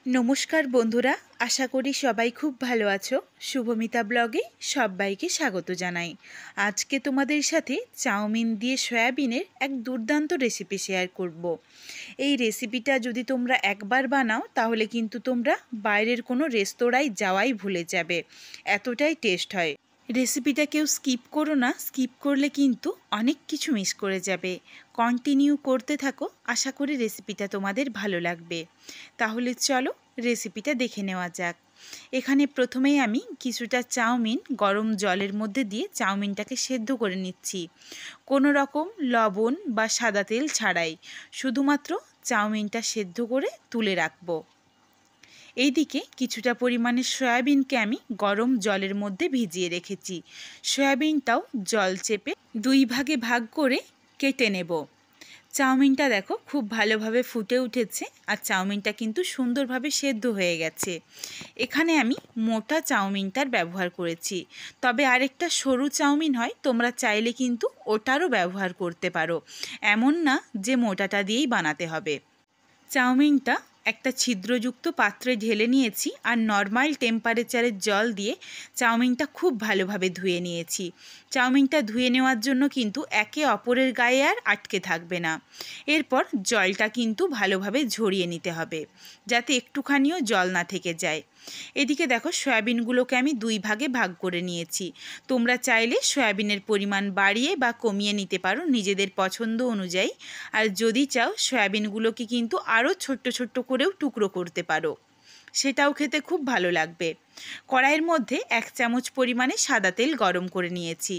নমস্কার বন্ধুরা, আশা করি সবাই খুব ভালো আছো। শুভমিতা ব্লগে সবাইকে স্বাগত জানাই। আজকে তোমাদের সাথে চাউমিন দিয়ে সয়াবিনের এক দুর্দান্ত রেসিপি শেয়ার করব। এই রেসিপিটা যদি তোমরা একবার বানাও তাহলে কিন্তু তোমরা বাইরের কোনো রেস্তোরাঁয় যাওয়াই ভুলে যাবে, এতটাই টেস্ট হয়। রেসিপিটা কেউ স্কিপ করো না, স্কিপ করলে কিন্তু অনেক কিছু মিস করে যাবে। কন্টিনিউ করতে থাকো, আশা করি রেসিপিটা তোমাদের ভালো লাগবে। তাহলে চলো রেসিপিটা দেখে নেওয়া যাক। এখানে প্রথমেই আমি কিছুটা চাউমিন গরম জলের মধ্যে দিয়ে চাউমিনটাকে সেদ্ধ করে নিচ্ছি, কোনো রকম লবণ বা সাদা তেল ছাড়াই। শুধুমাত্র চাউমিনটা সেদ্ধ করে তুলে রাখবো। এইদিকে কিছুটা পরিমাণে সয়াবিনকে আমি গরম জলের মধ্যে ভিজিয়ে রেখেছি। সয়াবিনটাও জল চেপে দুই ভাগে ভাগ করে কেটে নেব। চাউমিনটা দেখো খুব ভালোভাবে ফুটে উঠেছে আর চাউমিনটা কিন্তু সুন্দরভাবে সেদ্ধ হয়ে গেছে। এখানে আমি মোটা চাউমিনটার ব্যবহার করেছি, তবে আরেকটা সরু চাউমিন হয়, তোমরা চাইলে কিন্তু ওটারও ব্যবহার করতে পারো। এমন না যে মোটাটা দিয়েই বানাতে হবে। চাউমিনটা একটা ছিদ্রযুক্ত পাত্রে ঢেলে নিয়েছি আর নর্মাল টেম্পারেচারের জল দিয়ে চাউমিনটা খুব ভালোভাবে ধুয়ে নিয়েছি। চাউমিনটা ধুয়ে নেওয়ার জন্য কিন্তু একে অপরের গায়ে আর আটকে থাকবে না। এরপর জলটা কিন্তু ভালোভাবে ঝরিয়ে নিতে হবে, যাতে একটুখানিও জল না থেকে যায়। এদিকে দেখো সয়াবিনগুলোকে আমি দুই ভাগে ভাগ করে নিয়েছি। তোমরা চাইলে সয়াবিনের পরিমাণ বাড়িয়ে বা কমিয়ে নিতে পারো নিজেদের পছন্দ অনুযায়ী। আর যদি চাও সয়াবিনগুলোকে কিন্তু আরও ছোট্ট ছোট্ট করেও টুকরো করতে পারো, সেটাও খেতে খুব ভালো লাগবে। কড়াইয়ের মধ্যে 1 চামচ পরিমাণে সাদা তেল গরম করে নিয়েছি।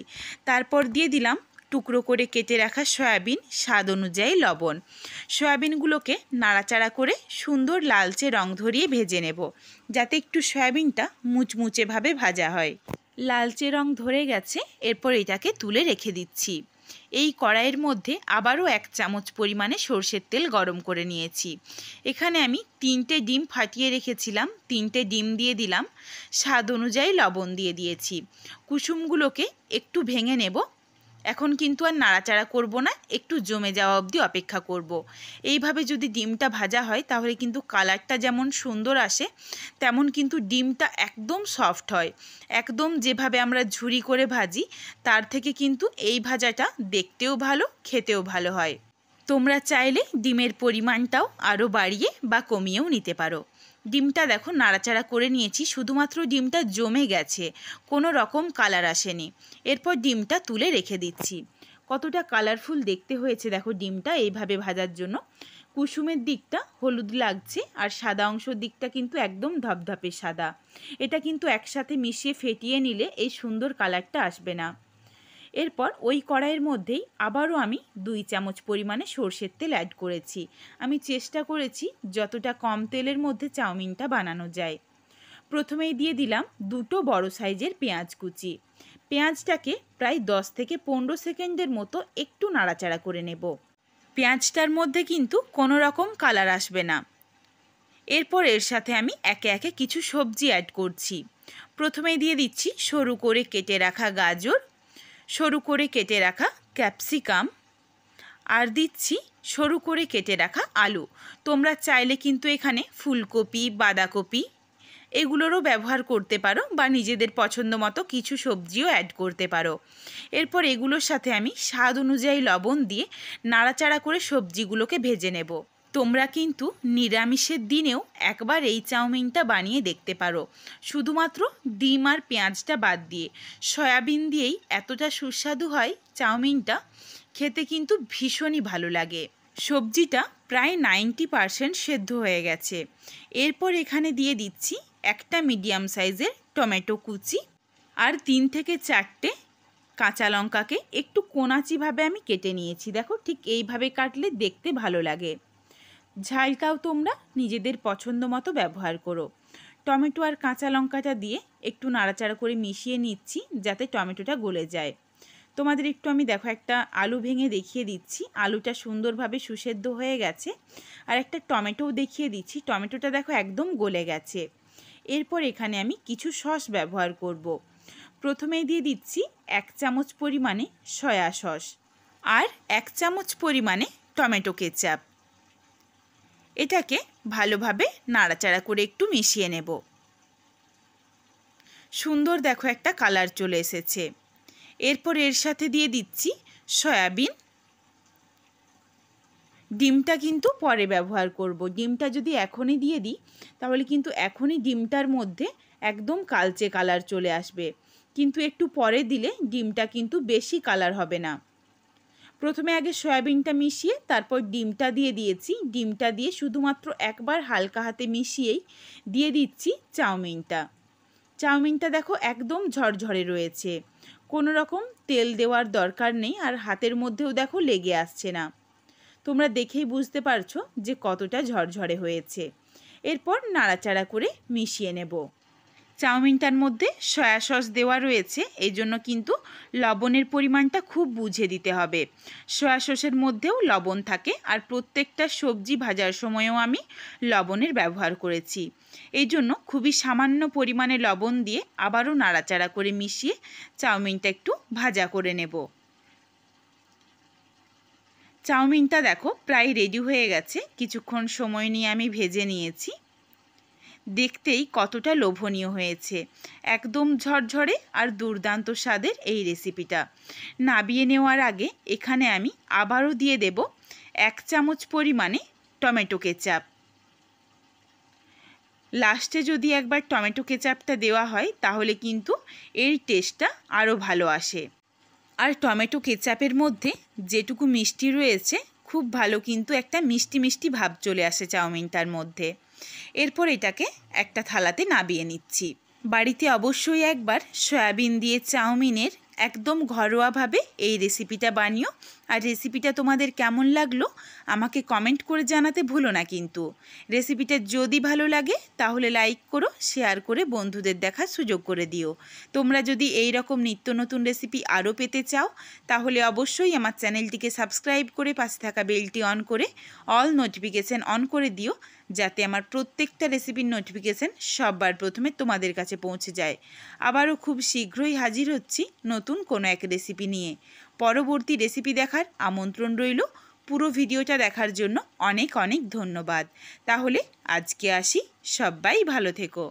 তারপর দিয়ে দিলাম টুকরো করে কেটে রাখা সয়াবিন, স্বাদ অনুযায়ী লবণ। সয়াবিনগুলোকে নাড়াচাড়া করে সুন্দর লালচে রং ধরিয়ে ভেজে নেব, যাতে একটু সয়াবিনটা মুচমুচেভাবে ভাজা হয়। লালচে রং ধরে গেছে, এরপর এটাকে তুলে রেখে দিচ্ছি। এই কড়াইয়ের মধ্যে আবারও 1 চামচ পরিমাণে সরষের তেল গরম করে নিয়েছি। এখানে আমি 3টে ডিম ফাটিয়ে রেখেছিলাম, 3টে ডিম দিয়ে দিলাম। স্বাদ অনুযায়ী লবণ দিয়ে দিয়েছি। কুসুমগুলোকে একটু ভেঙে নেব। এখন কিন্তু আর নাড়াচাড়া করব না, একটু জমে যাওয়া অবধি অপেক্ষা করব। এইভাবে যদি ডিমটা ভাজা হয় তাহলে কিন্তু কালারটা যেমন সুন্দর আসে, তেমন কিন্তু ডিমটা একদম সফট হয়। একদম যেভাবে আমরা ঝুরি করে ভাজি তার থেকে কিন্তু এই ভাজাটা দেখতেও ভালো, খেতেও ভালো হয়। তোমরা চাইলে ডিমের পরিমাণটাও আরও বাড়িয়ে বা কমিয়েও নিতে পারো। ডিমটা দেখো নাড়াচাড়া করে নিয়েছি, শুধুমাত্র ডিমটা জমে গেছে, কোনো রকম কালার আসেনি। এরপর ডিমটা তুলে রেখে দিচ্ছি। কতটা কালারফুল দেখতে হয়েছে দেখো ডিমটা এইভাবে ভাজার জন্য। কুসুমের দিকটা হলুদ লাগছে আর সাদা অংশের দিকটা কিন্তু একদম ধপধপে সাদা। এটা কিন্তু একসাথে মিশিয়ে ফেটিয়ে নিলে এই সুন্দর কালারটা আসবে না। এরপর ওই কড়াইয়ের মধ্যেই আবারও আমি 2 চামচ পরিমাণে সরষের তেল অ্যাড করেছি। আমি চেষ্টা করেছি যতটা কম তেলের মধ্যে চাউমিনটা বানানো যায়। প্রথমেই দিয়ে দিলাম 2টো বড় সাইজের পেঁয়াজ কুচি। পেঁয়াজটাকে প্রায় 10 থেকে 15 সেকেন্ডের মতো একটু নাড়াচাড়া করে নেব। পেঁয়াজটার মধ্যে কিন্তু কোনো রকম কালার আসবে না। এরপর এর সাথে আমি একে একে কিছু সবজি অ্যাড করছি। প্রথমেই দিয়ে দিচ্ছি সরু করে কেটে রাখা গাজর, সরু করে কেটে রাখা ক্যাপসিকাম, আর দিচ্ছি সরু করে কেটে রাখা আলু। তোমরা চাইলে কিন্তু এখানে ফুলকপি, বাঁধাকপি এগুলোরও ব্যবহার করতে পারো বা নিজেদের পছন্দ মতো কিছু সবজিও অ্যাড করতে পারো। এরপর এগুলোর সাথে আমি স্বাদ অনুযায়ী লবণ দিয়ে নাড়াচাড়া করে সবজিগুলোকে ভেজে নেব। তোমরা কিন্তু নিরামিষের দিনেও একবার এই চাউমিনটা বানিয়ে দেখতে পারো, শুধুমাত্র ডিম আর পেঁয়াজটা বাদ দিয়ে। সয়াবিন দিয়েই এতটা সুস্বাদু হয় চাউমিনটা, খেতে কিন্তু ভীষণই ভালো লাগে। সবজিটা প্রায় 90% সেদ্ধ হয়ে গেছে। এরপর এখানে দিয়ে দিচ্ছি একটা মিডিয়াম সাইজের টমেটো কুচি আর 3 থেকে 4টে কাঁচা লঙ্কাকে একটু কোনাচিভাবে আমি কেটে নিয়েছি। দেখো ঠিক এইভাবে কাটলে দেখতে ভালো লাগে। ঝালটাও তোমরা নিজেদের পছন্দ মতো ব্যবহার করো। টমেটো আর কাঁচা লঙ্কাটা দিয়ে একটু নাড়াচাড়া করে মিশিয়ে নিচ্ছি, যাতে টমেটোটা গলে যায়। তোমাদের একটু আমি দেখো একটা আলু ভেঙে দেখিয়ে দিচ্ছি। আলুটা সুন্দরভাবে সুসেদ্ধ হয়ে গেছে। আর একটা টমেটোও দেখিয়ে দিচ্ছি, টমেটোটা দেখো একদম গলে গেছে। এরপর এখানে আমি কিছু সস ব্যবহার করব। প্রথমেই দিয়ে দিচ্ছি 1 চামচ পরিমাণে সয়া সস আর 1 চামচ পরিমাণে টমেটো কেচাপ। এটাকে ভালোভাবে নাড়াচাড়া করে একটু মিশিয়ে নেব। সুন্দর দেখো একটা কালার চলে এসেছে। এরপর এর সাথে দিয়ে দিচ্ছি সয়াবিন। ডিমটা কিন্তু পরে ব্যবহার করব। ডিমটা যদি এখনই দিয়ে দিই তাহলে কিন্তু এখনই ডিমটার মধ্যে একদম কালচে কালার চলে আসবে, কিন্তু একটু পরে দিলে ডিমটা কিন্তু বেশি কালার হবে না। প্রথমে আগে সয়াবিনটা মিশিয়ে তারপর ডিমটা দিয়ে দিয়েছি। ডিমটা দিয়ে শুধুমাত্র একবার হালকা হাতে মিশিয়েই দিয়ে দিচ্ছি চাউমিনটা। চাউমিনটা দেখো একদম ঝরঝরে রয়েছে, কোনো রকম তেল দেওয়ার দরকার নেই, আর হাতের মধ্যেও দেখো লেগে আসছে না। তোমরা দেখেই বুঝতে পারছো যে কতটা ঝরঝরে হয়েছে। এরপর নাড়াচাড়া করে মিশিয়ে নেব। চাউমিনটার মধ্যে সয়া সস দেওয়া রয়েছে, এই জন্য কিন্তু লবণের পরিমাণটা খুব বুঝে দিতে হবে। সয়া সসের মধ্যেও লবণ থাকে, আর প্রত্যেকটা সবজি ভাজার সময়ও আমি লবণের ব্যবহার করেছি। এই জন্য খুবই সামান্য পরিমাণে লবণ দিয়ে আবারও নাড়াচাড়া করে মিশিয়ে চাউমিনটা একটু ভাজা করে নেব। চাউমিনটা দেখো প্রায় রেডি হয়ে গেছে। কিছুক্ষণ সময় নিয়ে আমি ভেজে নিয়েছি। দেখতেই কতটা লোভনীয় হয়েছে, একদম ঝরঝরে আর দুর্দান্ত স্বাদের এই রেসিপিটা। নাবিয়ে নেওয়ার আগে এখানে আমি আবারও দিয়ে দেব 1 চামচ পরিমাণে টমেটো কেচাপ। লাস্টে যদি একবার টমেটো কেচাপটা দেওয়া হয় তাহলে কিন্তু এর টেস্টটা আরও ভালো আসে। আর টমেটো কেচাপের মধ্যে যেটুকু মিষ্টি রয়েছে খুব ভালো কিন্তু একটা মিষ্টি মিষ্টি ভাব চলে আসে চাউমিনটার মধ্যে। এরপর এটাকে একটা থালাতে নাবিয়ে নিচ্ছি। বাড়িতে অবশ্যই একবার সয়াবিন দিয়ে চাউমিনের একদম ঘরোয়াভাবে এই রেসিপিটা বানিও। আর রেসিপিটা তোমাদের কেমন লাগলো আমাকে কমেন্ট করে জানাতে ভুলো না কিন্তু। রেসিপিটা যদি ভালো লাগে তাহলে লাইক করো, শেয়ার করে বন্ধুদের দেখার সুযোগ করে দিও। তোমরা যদি এই রকম নিত্য নতুন রেসিপি আরও পেতে চাও তাহলে অবশ্যই আমার চ্যানেলটিকে সাবস্ক্রাইব করে পাশে থাকা বেলটি অন করে অল নোটিফিকেশান অন করে দিও, যাতে আমার প্রত্যেকটা রেসিপির নোটিফিকেশান সবার প্রথমে তোমাদের কাছে পৌঁছে যায়। আবারও খুব শীঘ্রই হাজির হচ্ছি নতুন কোনো এক রেসিপি নিয়ে। পরবর্তী রেসিপি দেখার আমন্ত্রণ রইল। পুরো ভিডিওটা দেখার জন্য অনেক অনেক ধন্যবাদ। তাহলে আজকে আসি, সবাই ভালো থেকো।